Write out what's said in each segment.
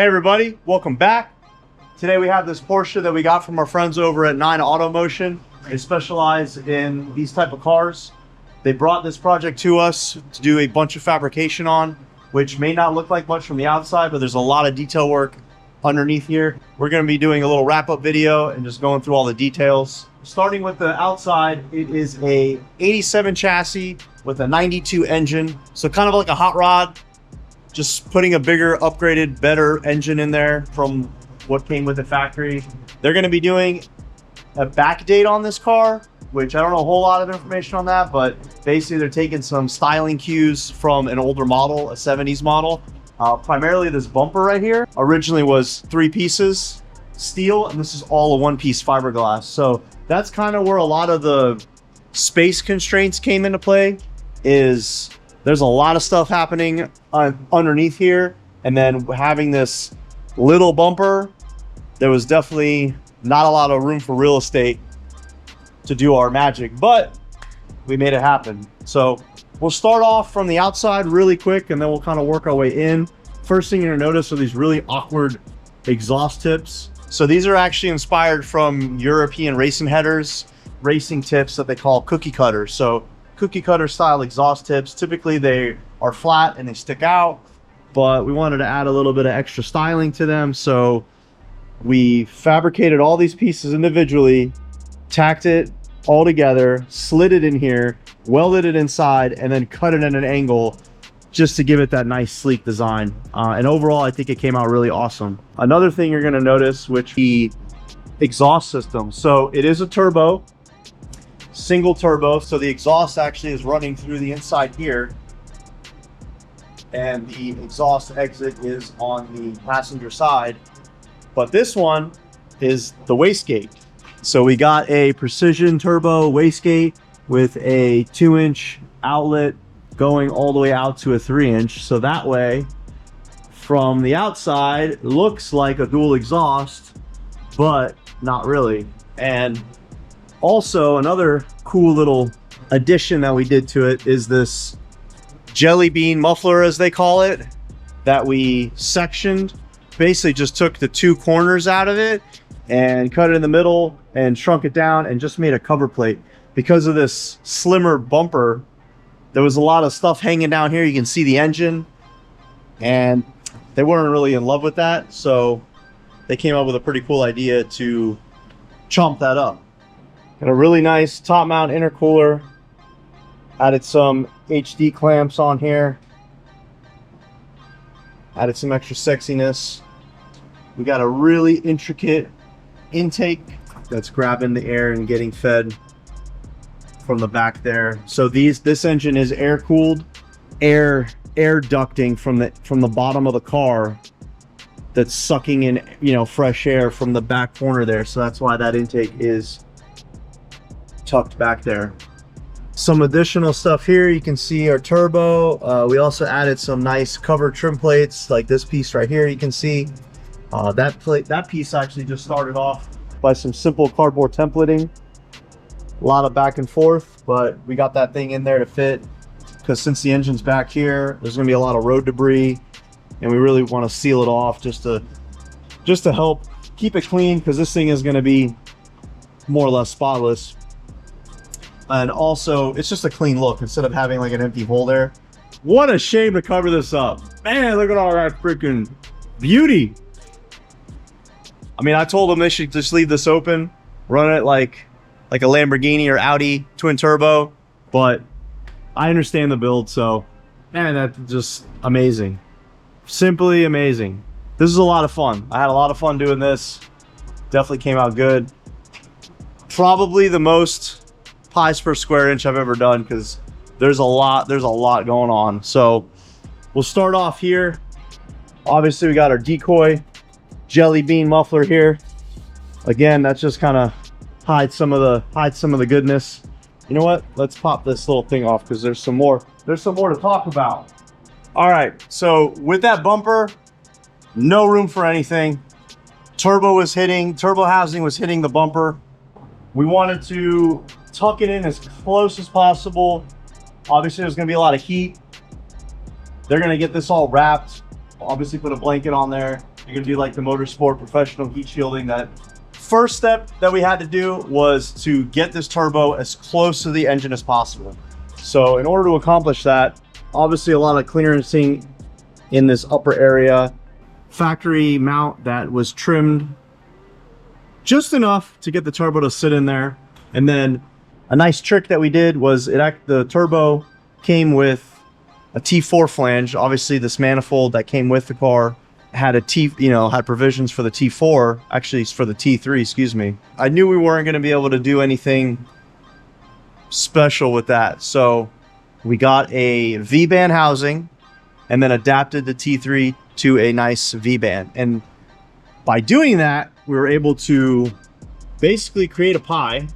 Hey everybody, welcome back. Today we have this Porsche that we got from our friends over at 9 Auto Motion. They specialize in these type of cars. They brought this project to us to do a bunch of fabrication on, which may not look like much from the outside, but there's a lot of detail work underneath here. We're going to be doing a little wrap-up video and just going through all the details. Starting with the outside, it is a 87 chassis with a 92 engine. So kind of like a hot rod, just putting a bigger, upgraded, better engine in there from what came with the factory. They're going to be doing a back date on this car, which I don't know a whole lot of information on that, but basically they're taking some styling cues from an older model, a 70s model. Primarily this bumper right here originally was 3 pieces steel, and this is all a 1-piece fiberglass. So that's kind of where a lot of the space constraints came into play. Is there's a lot of stuff happening underneath here, and then having this little bumper, there was definitely not a lot of room for real estate to do our magic, but we made it happen. So we'll start off from the outside really quick, and then we'll kind of work our way in. First thing you're gonna notice are these really awkward exhaust tips. So these are actually inspired from European racing headers, racing tips that they call cookie cutters. So cookie cutter style exhaust tips, typically they are flat and they stick out, but we wanted to add a little bit of extra styling to them. So we fabricated all these pieces individually, tacked it all together, slid it in here, welded it inside, and then cut it at an angle just to give it that nice sleek design. And overall, I think it came out really awesome. Another thing you're gonna notice, which the exhaust system. So it is a turbo, single turbo. So the exhaust actually is running through the inside here, and the exhaust exit is on the passenger side. But this one is the wastegate. So we got a precision turbo wastegate with a 2-inch outlet going all the way out to a 3-inch. So that way, from the outside, it looks like a dual exhaust, but not really. And also another cool little addition that we did to it is this jelly bean muffler, as they call it, that we sectioned. Basically just took the 2 corners out of it and cut it in the middle and shrunk it down and just made a cover plate. Because of this slimmer bumper, there was a lot of stuff hanging down here. You can see the engine, and they weren't really in love with that, so they came up with a pretty cool idea to chomp that up. Got a really nice top mount intercooler. Added some HD clamps on here. Added some extra sexiness. We got a really intricate intake that's grabbing the air and getting fed from the back there. So this engine is air cooled, air ducting from the bottom of the car that's sucking in, you know, fresh air from the back corner there. So that's why that intake is tucked back there. Some additional stuff here, you can see our turbo. We also added some nice cover trim plates, like this piece right here. You can see that piece actually just started off by some simple cardboard templating. A lot of back and forth, but we got that thing in there to fit, because since the engine's back here, there's going to be a lot of road debris, and we really want to seal it off just to help keep it clean, because this thing is going to be more or less spotless. And also, it's just a clean look instead of having like an empty hole there. What a shame to cover this up. Man, look at all that freaking beauty. I mean, I told them they should just leave this open, run it like a Lamborghini or Audi twin turbo, but I understand the build, so man, that's just amazing. Simply amazing. This is a lot of fun. I had a lot of fun doing this. Definitely came out good. Probably the most pies per square inch I've ever done, because there's a lot going on. So we'll start off here. Obviously we got our decoy jelly bean muffler here. Again, that's just kind of hide some of the goodness. You know what, let's pop this little thing off, because there's some more to talk about. All right, so with that bumper, no room for anything. Turbo housing was hitting the bumper. We wanted to tuck it in as close as possible. Obviously there's going to be a lot of heat. They're going to get this all wrapped, obviously put a blanket on there you're gonna do like the motorsport professional heat shielding, that first step that we had to do was to get this turbo as close to the engine as possible. So in order to accomplish that, obviously a lot of clearancing in this upper area, factory mount that was trimmed just enough to get the turbo to sit in there. And then a nice trick that we did was the turbo came with a T4 flange. Obviously this manifold that came with the car had had provisions for the T4, actually it's for the T3, excuse me. I knew we weren't going to be able to do anything special with that. So we got a V-band housing and then adapted the T3 to a nice V-band. And by doing that, we were able to basically create a pie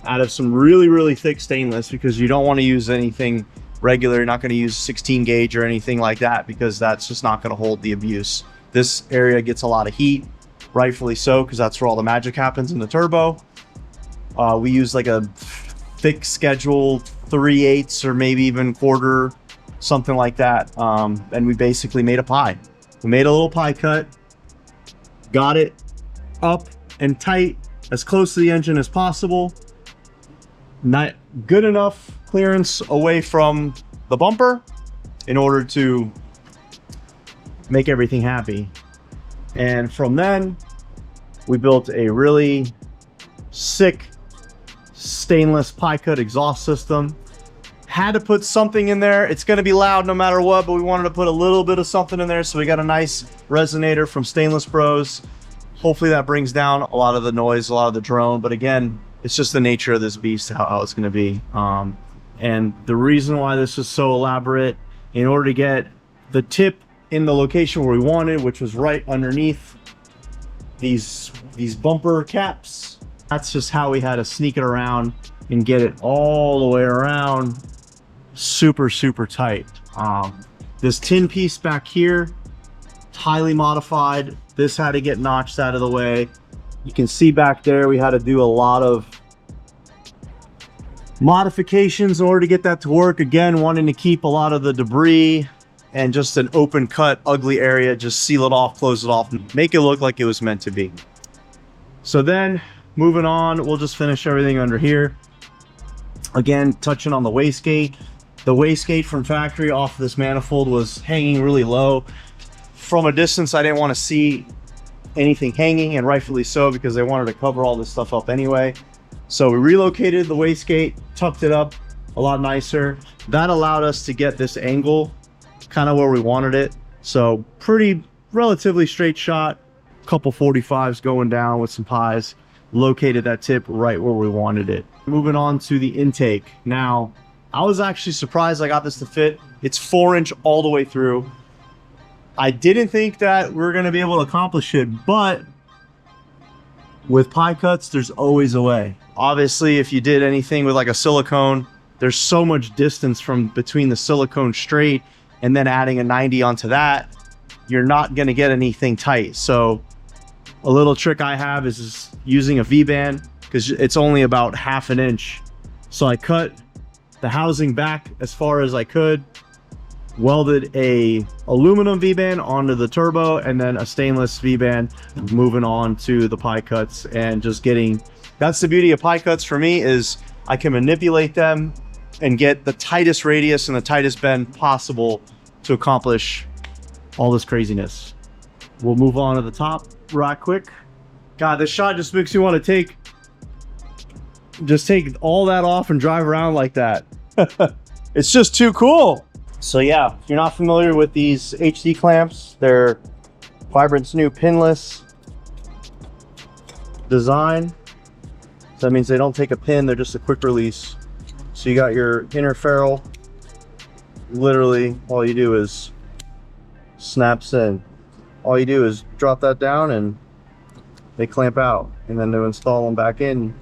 out of some really, really thick stainless, because you don't want to use anything regular. You're not going to use 16 gauge or anything like that, because that's just not going to hold the abuse. This area gets a lot of heat, rightfully so, because that's where all the magic happens in the turbo. We use like a thick schedule 3/8 or maybe even quarter, something like that. And we basically made a pie. We made a little pie cut, got it up and tight, as close to the engine as possible. Not good enough clearance away from the bumper in order to make everything happy. And from then we built a really sick stainless pie cut exhaust system. Had to put something in there. It's going to be loud no matter what, but we wanted to put a little bit of something in there, so we got a nice resonator from Stainless Bros. Hopefully that brings down a lot of the noise, a lot of the drone, but again, it's just the nature of this beast, how it's going to be. And the reason why this is so elaborate, in order to get the tip in the location where we wanted, which was right underneath these bumper caps, that's just how we had to sneak it around and get it all the way around super, super tight. This tin piece back here, highly modified. This had to get notched out of the way. You can see back there we had to do a lot of modifications in order to get that to work. Again, wanting to keep a lot of the debris and just an open cut, ugly area, just seal it off, close it off, and make it look like it was meant to be. So then moving on, we'll just finish everything under here. Again, touching on the wastegate. The wastegate from factory off this manifold was hanging really low. From a distance, I didn't want to see anything hanging, and rightfully so, because they wanted to cover all this stuff up anyway. So we relocated the wastegate, tucked it up a lot nicer. That allowed us to get this angle kind of where we wanted it. So pretty relatively straight shot, couple 45s going down with some pies. Located that tip right where we wanted it. Moving on to the intake. Now, I was actually surprised I got this to fit. It's 4-inch all the way through. I didn't think that we were going to be able to accomplish it, but with pie cuts, there's always a way. Obviously, if you did anything with like a silicone, there's so much distance from between the silicone straight and then adding a 90 onto that, you're not going to get anything tight. So a little trick I have is using a V-band, because it's only about 1/2 inch. So I cut the housing back as far as I could, welded a aluminum V-band onto the turbo, and then a stainless V-band, moving on to the pie cuts and just getting, that's the beauty of pie cuts for me, is I can manipulate them and get the tightest radius and the tightest bend possible to accomplish all this craziness. We'll move on to the top right quick. God, this shot just makes me want to take all that off and drive around like that. It's just too cool. So yeah, if you're not familiar with these HD clamps, they're Vibrant's new pinless design. So that means they don't take a pin, they're just a quick release. So you got your inner ferrule. Literally, all you do is snaps in. All you do is drop that down and they clamp out. And then to install them back in,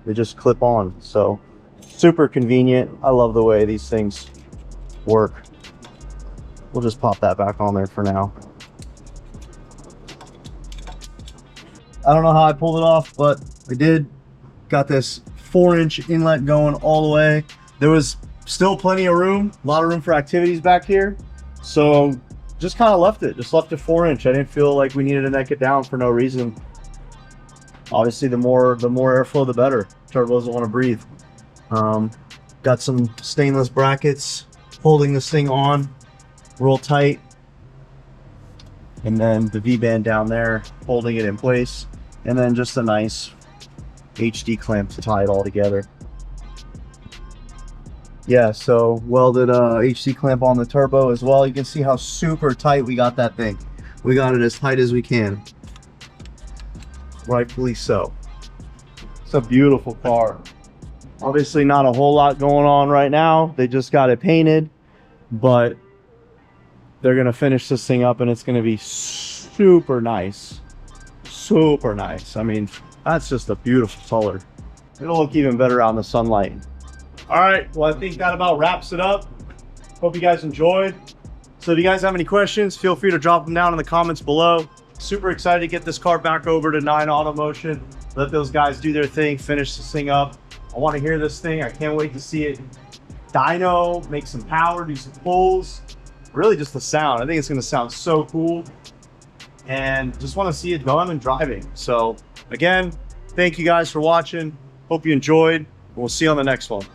they just clip on. So super convenient. I love the way these things work. We'll just pop that back on there for now. I don't know how I pulled it off, but I did. Got this 4-inch inlet going all the way. There was still plenty of room, a lot of room for activities back here. So just kind of left it 4-inch. I didn't feel like we needed to neck it down for no reason. Obviously, the more airflow, the better. Turbo doesn't want to breathe. Got some stainless brackets holding this thing on real tight, and then the V-band down there holding it in place, and then just a nice HD clamp to tie it all together. Yeah, so welded HD clamp on the turbo as well. You can see how super tight we got that thing. We got it as tight as we can. Rightfully so. It's a beautiful car. Obviously not a whole lot going on right now. They just got it painted, but they're gonna finish this thing up and it's gonna be super nice. Super nice. I mean, that's just a beautiful color. It'll look even better out in the sunlight. All right, well, I think that about wraps it up. Hope you guys enjoyed. So if you guys have any questions, feel free to drop them down in the comments below. Super excited to get this car back over to 9 Auto Motion. Let those guys do their thing, finish this thing up. I want to hear this thing. I can't wait to see it dyno, make some power, do some pulls. Really just the sound. I think it's going to sound so cool. And just want to see it going and driving. So again, thank you guys for watching. Hope you enjoyed. We'll see you on the next one.